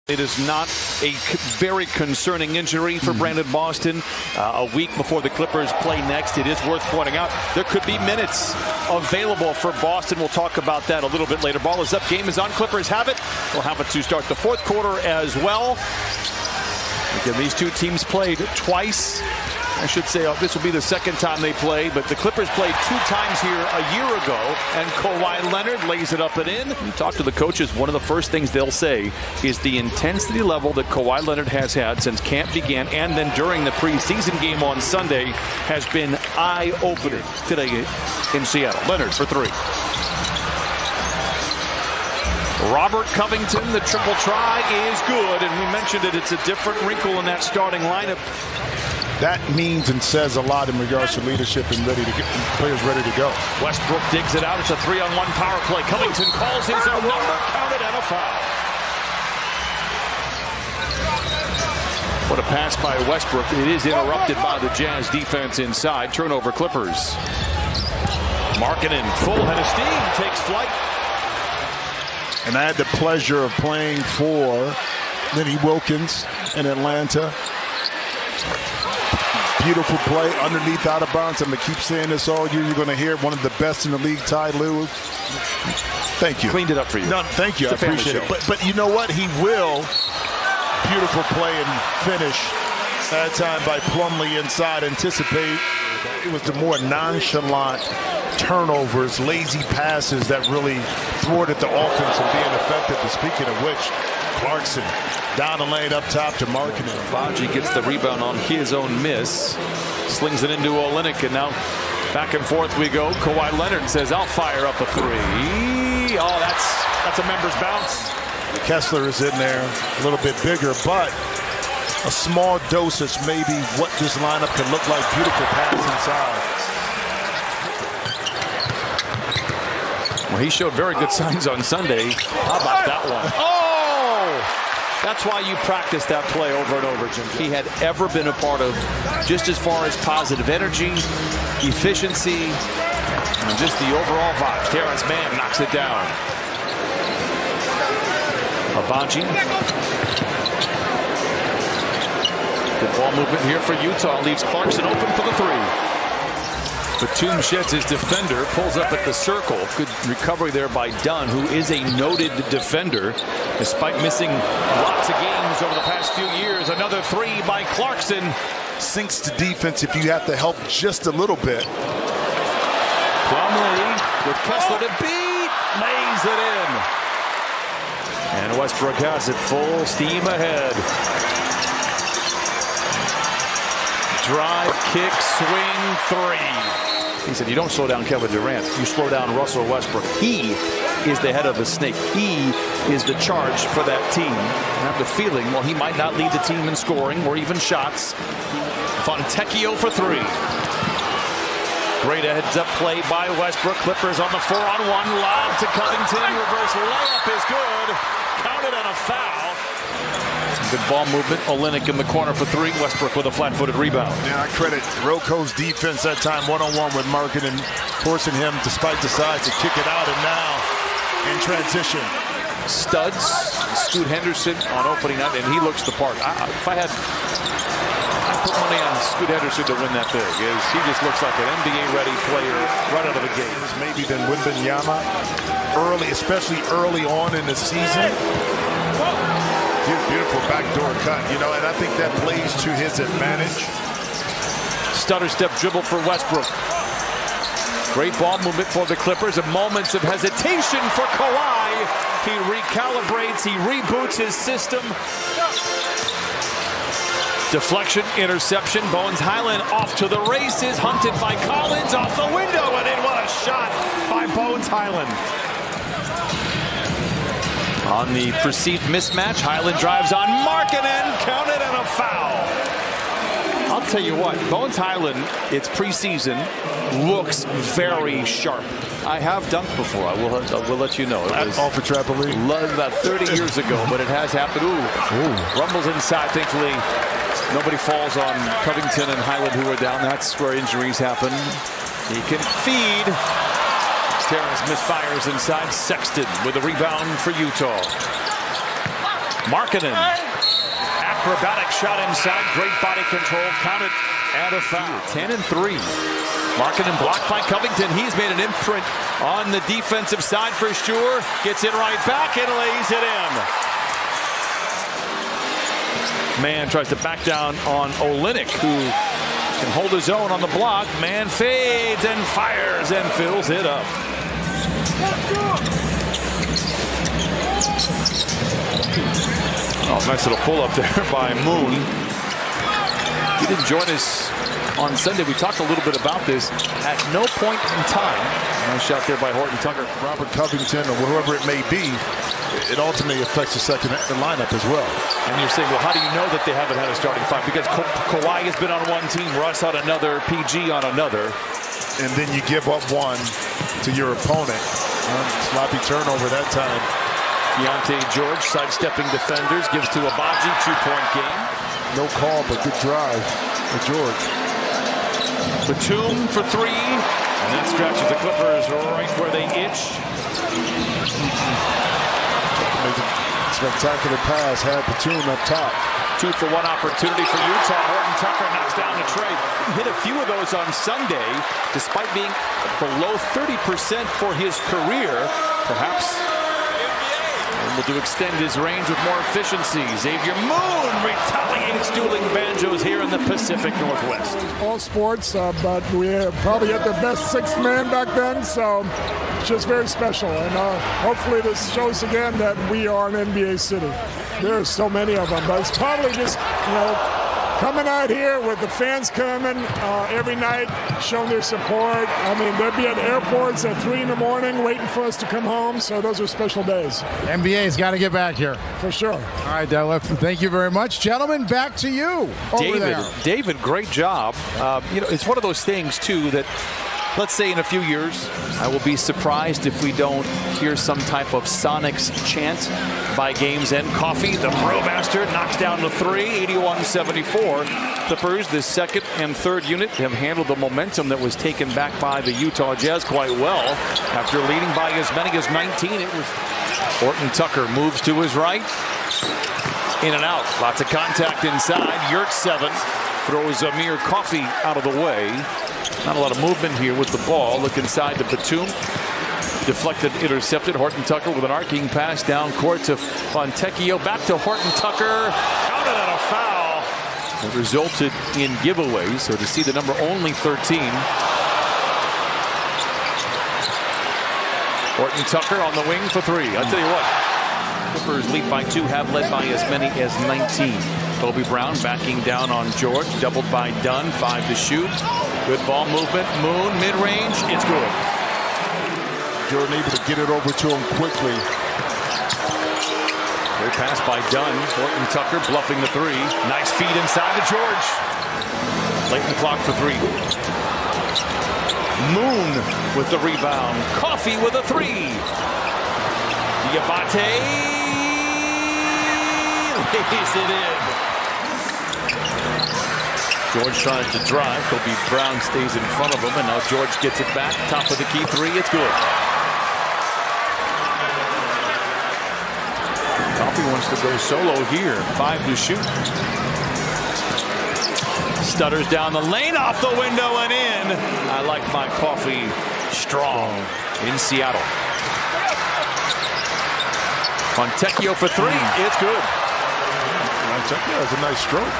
It is not a very concerning injury for Brandon Boston. A week before the Clippers play next, it is worth pointing out there could be minutes available for Boston. We'll talk about that a little bit later. Ball is up. Game is on. Clippers have it. We'll have it to start the fourth quarter as well. Again, these two teams played twice. I should say this will be the second time they play, but the Clippers played two times here a year ago, and Kawhi Leonard lays it up and in. You talk to the coaches, one of the first things they'll say is the intensity level that Kawhi Leonard has had since camp began, and then during the preseason game on Sunday, has been eye-opening today in Seattle. Leonard for three. Robert Covington, the triple try is good, and we mentioned it. It's a different wrinkle in that starting lineup. That means and says a lot in regards to leadership and players ready to go. Westbrook digs it out. It's a 3-on-1 power play. Covington calls his own number. Counted and a foul. What a pass by Westbrook. It is interrupted by the Jazz defense inside. Turnover Clippers. Markkanen, full head of steam, takes flight. And I had the pleasure of playing for Lenny Wilkins in Atlanta. Beautiful play underneath, out of bounds. I'm going to keep saying this all year. You're going to hear one of the best in the league, Ty Lue. Thank you. Cleaned it up for you. No, thank you. I appreciate it. But you know what? He will. Beautiful play and finish. That time by Plumlee inside. Anticipate. It was the more nonchalant turnovers, lazy passes that really thwarted the offense from being effective. And speaking of which, Clarkson down the lane up top to Markkanen. Baji gets the rebound on his own miss. Slings it into Olynyk, and now back and forth we go. Kawhi Leonard says, I'll fire up a three. Oh, that's a member's bounce. Kessler is in there a little bit bigger, but a small dosage maybe what this lineup can look like. Beautiful pass inside. Well, he showed very good signs on Sunday. How about that one? Oh! That's why you practice that play over and over, Jim. He had ever been a part of, just as far as positive energy, efficiency, and just the overall vibe. Terrence Mann knocks it down. Baji. Good ball movement here for Utah. Leaves Clarkson open for the three. Batum sheds his defender, pulls up at the circle. Good recovery there by Dunn, who is a noted defender, despite missing lots of games over the past few years. Another three by Clarkson. Sinks to defense if you have to help just a little bit. Plumlee with Kessler to beat, lays it in. And Westbrook has it full steam ahead. Drive, kick, swing, three. He said, you don't slow down Kevin Durant. You slow down Russell Westbrook. He is the head of the snake. He is the charge for that team. I have the feeling, well, he might not lead the team in scoring or even shots. Fontecchio for three. Great heads-up play by Westbrook. Clippers on the 4-on-1. Lob to Covington. Reverse layup is good. Counted on a foul. Good ball movement. Olynyk in the corner for three. Westbrook with a flat-footed rebound. Yeah, I credit Roko's defense that time, one-on-one with Markkanen, forcing him, despite the size, to kick it out, and now in transition. Studs. Scoot Henderson on opening night, and he looks the part. I'd put money on Scoot Henderson to win that thing. He just looks like an NBA-ready player right out of the gate. Maybe than Wembanyama early, especially early on in the season. Beautiful backdoor cut, and I think that plays to his advantage. Stutter step dribble for Westbrook. Great ball movement for the Clippers, and moments of hesitation for Kawhi. He recalibrates, he reboots his system. Deflection, interception. Bones Highland off to the races, hunted by Collins off the window, and in. What a shot by Bones Highland. On the perceived mismatch, Highland drives on Markkanen, counted and a foul. I'll tell you what, Bones Highland, it's preseason, looks very sharp. I have dunked before. I will let you know. It was all for trampoline. About 30 years ago, but it has happened. Ooh. Rumbles inside. Thankfully, nobody falls on Covington and Highland, who are down. That's where injuries happen. He can feed. Terrence misfires inside. Sexton with a rebound for Utah. Markkanen. Acrobatic shot inside. Great body control. Count it and a foul. 10-3. Markkanen blocked by Covington. He's made an imprint on the defensive side for sure. Gets it right back and lays it in. Mann tries to back down on Olynyk, who can hold his own on the block. Mann fades and fires and fills it up. Oh, nice little pull up there by Moon. He didn't join us on Sunday. We talked a little bit about this. At no point in time, nice shot there by Horton Tucker. Robert Covington or whoever it may be, it ultimately affects the second lineup as well. And you're saying, well, how do you know that they haven't had a starting five? Because Kawhi has been on one team, Russ on another, PG on another. And then you give up one to your opponent. Sloppy turnover that time. Keontae George sidestepping defenders, gives to Abaji, 2-point game. No call, but good drive for George. Batum for three, and that stretches the Clippers right where they itch. Spectacular pass, had Batum up top. 2-for-1 opportunity for Utah. Horton Tucker knocks down the tray. He hit a few of those on Sunday, despite being below 30% for his career. Perhaps able to extend his range with more efficiency. Xavier Moon retaliates, dueling banjos here in the Pacific Northwest. All sports, but we probably had the best sixth man back then, so it's just very special. And hopefully this shows again that we are an NBA city. There are so many of them, but it's probably just, coming out here with the fans coming every night, showing their support. I mean, they'd be at airports at 3 in the morning waiting for us to come home, so those are special days. NBA's got to get back here. For sure. All right, Detlef, thank you very much. Gentlemen, back to you over there. David, great job. It's one of those things, too, that let's say in a few years, I will be surprised if we don't hear some type of Sonics chant by game's end. Coffee, the Brewmaster, knocks down the three, 81-74. Clippers, the second and third unit, have handled the momentum that was taken back by the Utah Jazz quite well. After leading by as many as 19, it was Horton Tucker moves to his right. In and out, lots of contact inside. Yurt 7 throws Amir Coffee out of the way. Not a lot of movement here with the ball. Look inside to Batum. Deflected, intercepted. Horton Tucker with an arcing pass down court to Fontecchio. Back to Horton Tucker. Counted on a foul. It resulted in giveaways. So to see the number only 13. Horton Tucker on the wing for three. I'll tell you what. Clippers lead by 2, have led by as many as 19. Kobe Brown backing down on George. Doubled by Dunn. 5 to shoot. Good ball movement. Moon, mid-range. It's good. Jordan able to get it over to him quickly. Great pass by Dunn. Horton Tucker bluffing the three. Nice feed inside to George. Late in the clock for three. Moon with the rebound. Coffee with a three. Diabate lays it in. George tries to drive. Kobe Brown stays in front of him, and now George gets it back. Top of the key three. It's good. Coffee wants to go solo here. 5 to shoot. Stutters down the lane, off the window and in. I like my Coffee strong in Seattle. Fontecchio for three. It's good. Fontecchio has a nice stroke.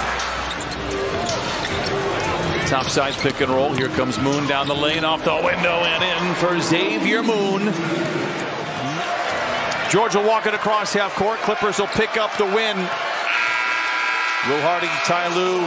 Topside pick and roll. Here comes Moon down the lane, off the window and in for Xavier Moon. George will walk it across half court. Clippers will pick up the win. Will Hardy, Ty Lue,